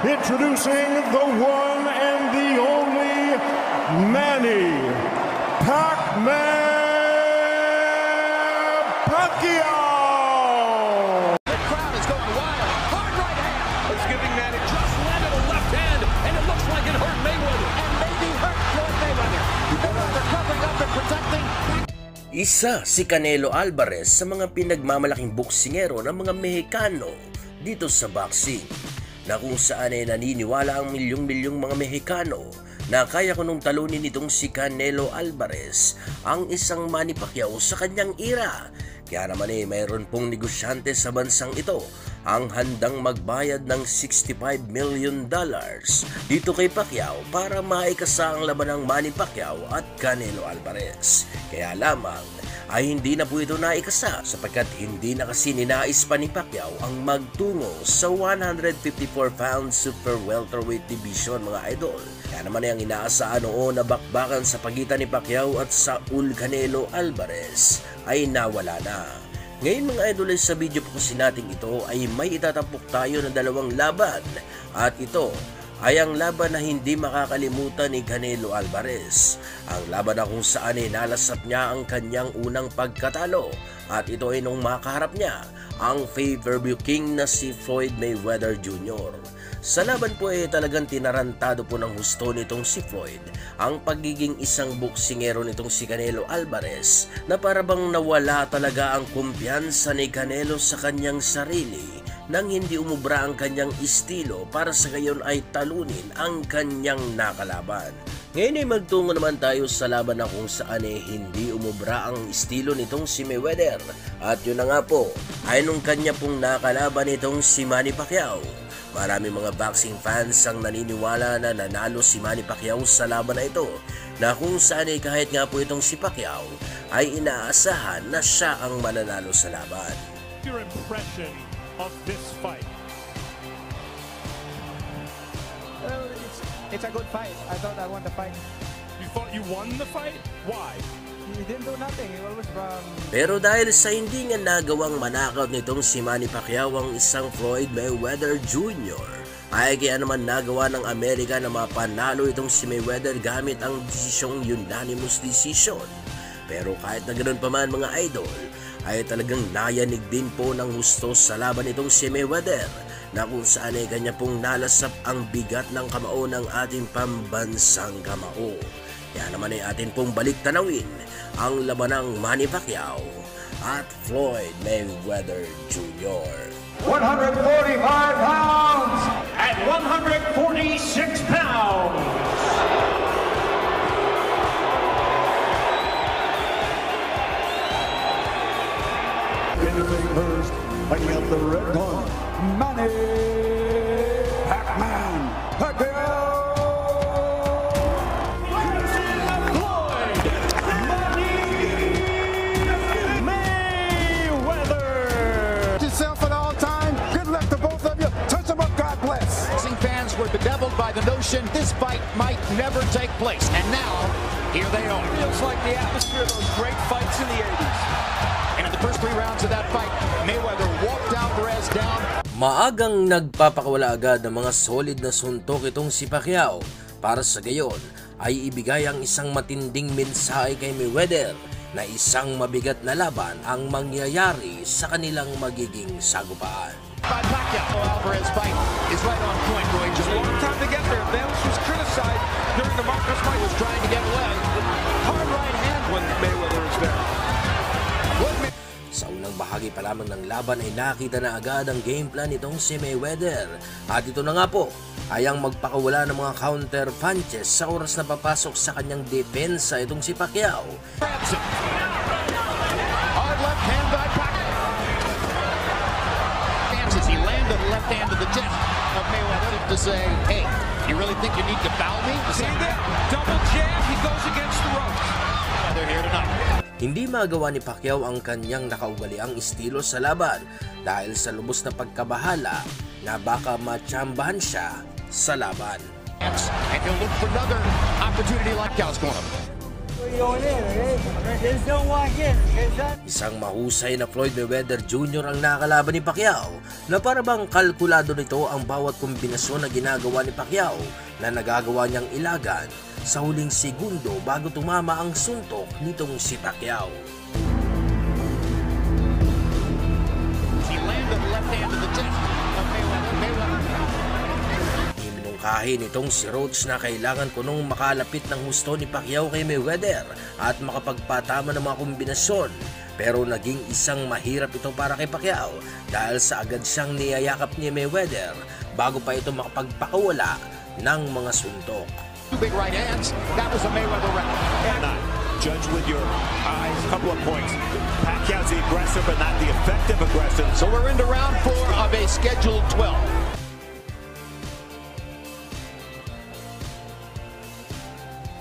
introducing the one and the only Manny Pacman Pacquiao. The crowd is going wild. Hard right hand. It's giving Manny just landed a left hand, and it looks like it hurt Mayweather. And maybe hurt Floyd Mayweather. Mayweather covering up and protecting. Isa si Canelo Alvarez sa mga pinagmamalaking boksingero ng mga Mexicano dito sa boxing, na kung saan ay naniniwala ang milyong-milyong mga Mexicano na kaya kunong talunin itong si Canelo Alvarez, ang isang Manny Pacquiao sa kanyang era. Kaya naman mayroon pong negosyante sa bansang ito ang handang magbayad ng $65 million dito kay Pacquiao para maikasa ang laban ng Manny Pacquiao at Canelo Alvarez. Kaya lamang ay hindi na po ito naikasa sapagkat hindi na kasi ninais pa ni Pacquiao ang magtungo sa 154-pound super welterweight division, mga idol. Kaya naman ay ang inaasahan noon na bakbakan sa pagitan ni Pacquiao at Saul Canelo Alvarez ay nawala na. Ngayon, mga idol, sa video po kasi natin ito ay may itatapok tayo ng dalawang laban, at ito ay ang laban na hindi makakalimutan ni Canelo Alvarez. Ang laban na kung saan ay nalasap niya ang kanyang unang pagkatalo, at ito ay nung makaharap niya ang pay-per-view king na si Floyd Mayweather Jr. Sa laban po ay talagang tinarantado po ng husto nitong si Floyd ang pagiging isang boksingero nitong si Canelo Alvarez, na parabang nawala talaga ang kumpiyansa ni Canelo sa kanyang sarili nang hindi umubra ang kanyang estilo para sa gayon ay talunin ang kanyang nakalaban. Ngayon ay magtungo naman tayo sa laban na kung saan hindi umubra ang estilo nitong si Mayweather, at yun na nga po ay nung kanya pong nakalaban nitong si Manny Pacquiao. Marami mga boxing fans ang naniniwala na nanalo si Manny Pacquiao sa laban na ito, na kung saan kahit nga po itong si Pacquiao ay inaasahan na siya ang mananalo sa laban. Your impression of this fight? Well, it's a good fight. I thought I won the fight. You thought you won the fight? Why? He didn't do nothing. He always Pero dahil sa hindi nga nagawang manakaut nitong si Manny Pacquiao ang isang Floyd Mayweather Jr., ay kaya naman nagawa ng Amerika na mapanalo itong si Mayweather gamit ang desisyong unanimous decision. Pero kahit na ganoon pa man, mga idol, ay talagang nayanig din po ng husto sa laban itong si Mayweather, na kung saan ay kanya pong nalasap ang bigat ng kamao ng ating pambansang kamao. Kaya naman ay atin pong balik tanawin ang laban ng Manny Pacquiao at Floyd Mayweather Jr. 145 pounds at 146 pounds. Finishing first, fighting out the red corner, Manny Pacman Pacquiao. Were bedeviled by the notion this fight might never take place, and now here they are. Feels like the atmosphere of those great fights in the 80s. And in the first 3 rounds of that fight, Mayweather walked Alvarez down. Maagang nagpapakawala agad ng mga solid na suntok itong si Pacquiao para sa gayon ay ibigay ang isang matinding mensahe kay Mayweather na isang mabigat na laban ang mangyayari sa kanilang magiging sagupaan. By Pacquiao, Alvarez fight is right on point, Roy. Just A long time to get there. Vance was criticized during the Marcos fight. was trying to get away. Hard right hand when Mayweather is there. Sa unang bahagi pa lamang ng laban ay nakita na agad ang game plan nitong si Mayweather, at ito na nga po ay ang magpakawala ng mga counter punches sa oras na papasok sa kanyang depensa itong si Pacquiao. Hard left hand by Pacquiao. He landed the left hand to the chest of Mayweather to say, hey, you really think you need to foul me? See that? Double jab. He goes against the ropes. They're here tonight. Hindi magawa ni Pacquiao ang kanyang nakaugaliang estilo sa laban dahil sa lubos na pagkabahala na baka matsambahan siya sa laban. And he'll look for another opportunity like Pacquiao's corner. Isang mahusay na Floyd Mayweather Jr. ang nakakalaban ni Pacquiao na para bang kalkulado nito ang bawat kombinasyon na ginagawa ni Pacquiao na nagagawa niyang ilagan sa huling segundo bago tumama ang suntok nitong si Pacquiao. Iminungkahi nitong si Rhodes na kailangan ko nung makalapit ng husto ni Pacquiao kay Mayweather at makapagpatama ng mga kombinasyon. Pero naging isang mahirap ito para kay Pacquiao dahil sa agad siyang niyayakap ni Mayweather bago pa ito makapagpakawala ng mga suntok. Two big right hands. That was a Mayweather round. Judge with your eyes. Couple of points. Pacquiao's the aggressive, but not the effective aggressive. So we're into round 4 of a scheduled 12.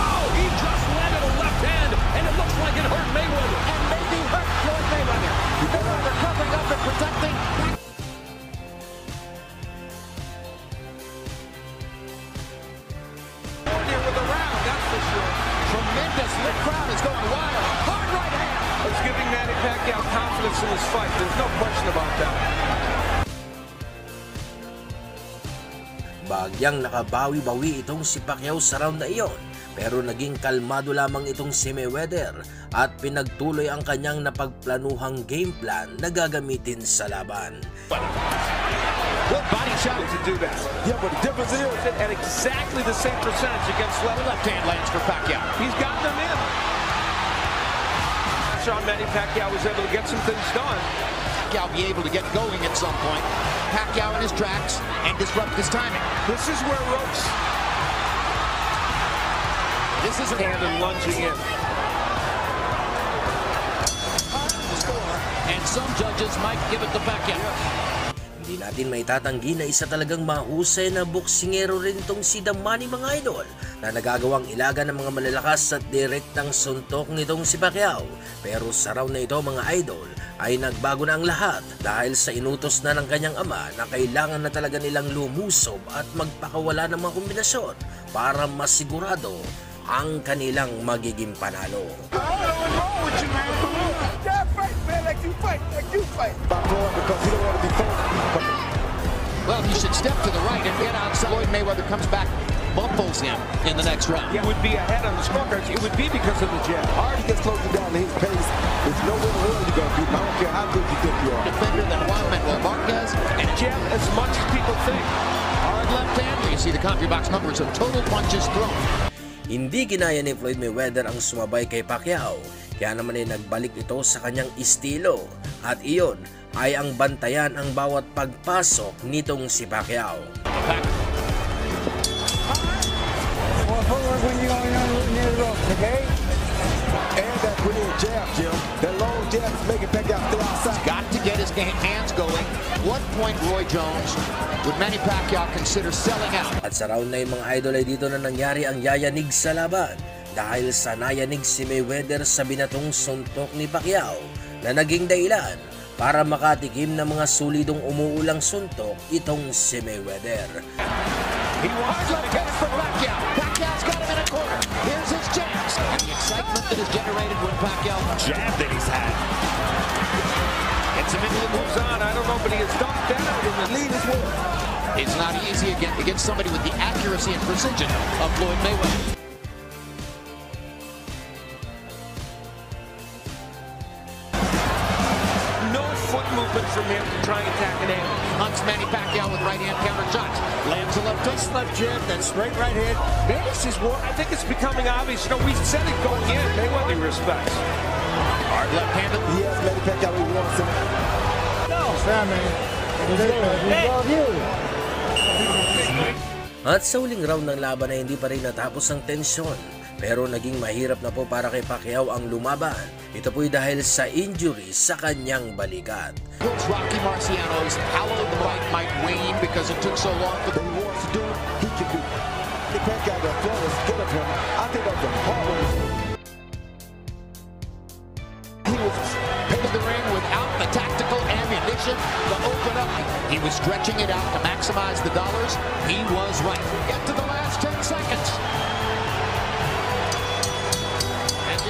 Oh, he just landed a left hand, and it looks like it hurt Mayweather. And maybe hurt Floyd Mayweather. Mayweather covering up and protecting. Tremendous lit crowd is going wild. Hard right hand. It's giving Manny Pacquiao confidence in this fight. There's no question about that. Bagyang nakabawi-bawi itong si Pacquiao sa round na iyon, pero naging kalmado lamang itong si Mayweather at pinagtuloy ang kanyang napagplanuhang game plan na gagamitin sa laban. Good body shot to do that. Yeah, but the difference is at exactly the same percentage against Left hand lands for Pacquiao. He's gotten them in. Sean Manny Pacquiao was able to get some things done. Pacquiao be able to get going at some point. Pacquiao in his tracks and disrupt his timing. This is where Rhodes. This is a hand and lunging in. And some judges might give it to Pacquiao. Hindi natin maitatanggi na isa talagang mahusay na boksingero rin itong si The Money, mga idol, na nagagawang ilaga ng mga malalakas at direktang suntok nitong si Pacquiao. Pero sa round na ito, mga idol, ay nagbago na ang lahat dahil sa inutos na ng kanyang ama na kailangan na talaga nilang lumusob at magpakawala ng mga kombinasyon para masigurado ang kanilang magiging panalo. Well, he should step to the right and get outside. Floyd Mayweather comes back, bumples him in the next round. He would be ahead on the scorecards. It would be because of the jab. Hard to get close down to his pace. There's no way in the world you're going to beat him. I don't care how good you think you are. Defender than Juan Manuel Marquez. And jab as much as people think. Hard left hand. You see the CompuBox numbers of total punches thrown. Hindi ginaya ni Floyd Mayweather ang sumabay kay Pacquiao, kaya naman ay nagbalik ito sa kanyang estilo. At iyon ay ang bantayan ang bawat pagpasok nitong si Pacquiao. And that brilliant jab, Jim. That long jab is making Pacquiao stay outside. Got to get his hands going. What point, Roy Jones, would Manny Pacquiao consider selling out? At sa round na yung mga idol ay dito na nangyari ang yayanig sa laban dahil sa nayanig si Mayweather sa binatong suntok ni Pacquiao na naging dahilan para makatikim ng mga solidong umuulang suntok itong si Mayweather. He wants to get for Pacquiao. Pacquiao's got him in a corner. Here's his chance. And the excitement that is generated when Pacquiao Jab that he's had. It's a minute moves on. I don't know, but he has dumped down in the lead as well. It's not easy against somebody with the accuracy and precision of Floyd Mayweather. No foot movement from him to try and attack an angle. Hunts Manny Pacquiao with right hand counter shots. Lands a left hook. Left jab, then straight right hand. Maybe this is what I think it's becoming obvious. You know, we said it going in. Mayweather respects. Hard left handed. He has Manny Pacquiao who wants him. At sa huling round ng laban ay hindi pa rin natapos ang tensyon, pero naging mahirap na po para kay Pacquiao ang lumaban. Ito po'y dahil sa injury sa kanyang balikat. Rocky Marciano's power of the right might wane because it took so long for What he wants to do, he can do. Manny Pacquiao, the throw is good of him. I think that's a hard one. He was into the ring without the tactical ammunition to open up. He was stretching it out to maximize the dollars. He was right. Get to the last 10 seconds. And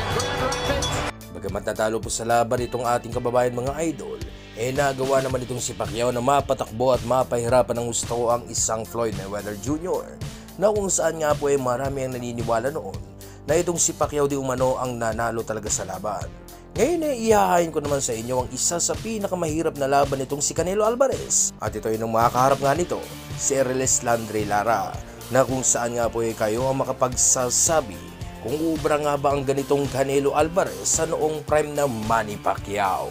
Bagamat natalo po sa laban itong ating kababayan mga idol, nagawa naman itong si Pacquiao na mapatakbo at mapahirapan ng gusto ang isang Floyd Mayweather Jr. na kung saan nga po marami ang naniniwala noon na itong si Pacquiao di umano ang nanalo talaga sa laban. Ngayon ihahain ko naman sa inyo ang isa sa pinakamahirap na laban nitong si Canelo Alvarez. At ito ay nung makakaharap nga nito, si Erles Landry Lara, na kung saan nga po kayo ang makapagsasabi kung ubra nga ba ang ganitong Canelo Alvarez sa noong prime na Manny Pacquiao.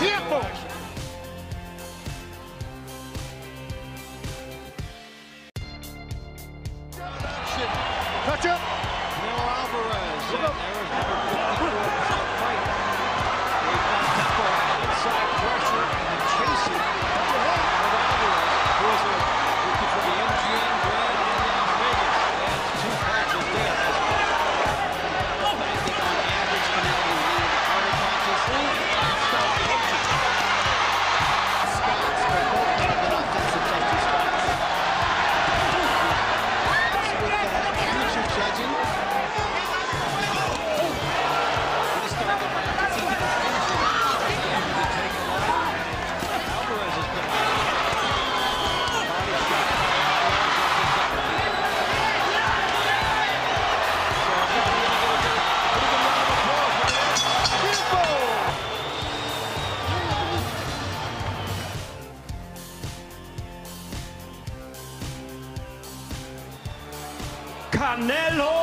Tiempo. Touch up. Canelo Alvarez. And there's number 54 fight. They've got tempo and inside pressure and chasing of Alvarez, who is a rookie for the MGM Grand in Las Vegas. That's 2 punches there. I think on average, Canelo will lead harder punches and start punches. Spots are both good offensive touches spots. Future judging. Alvarez has been body shot. Canelo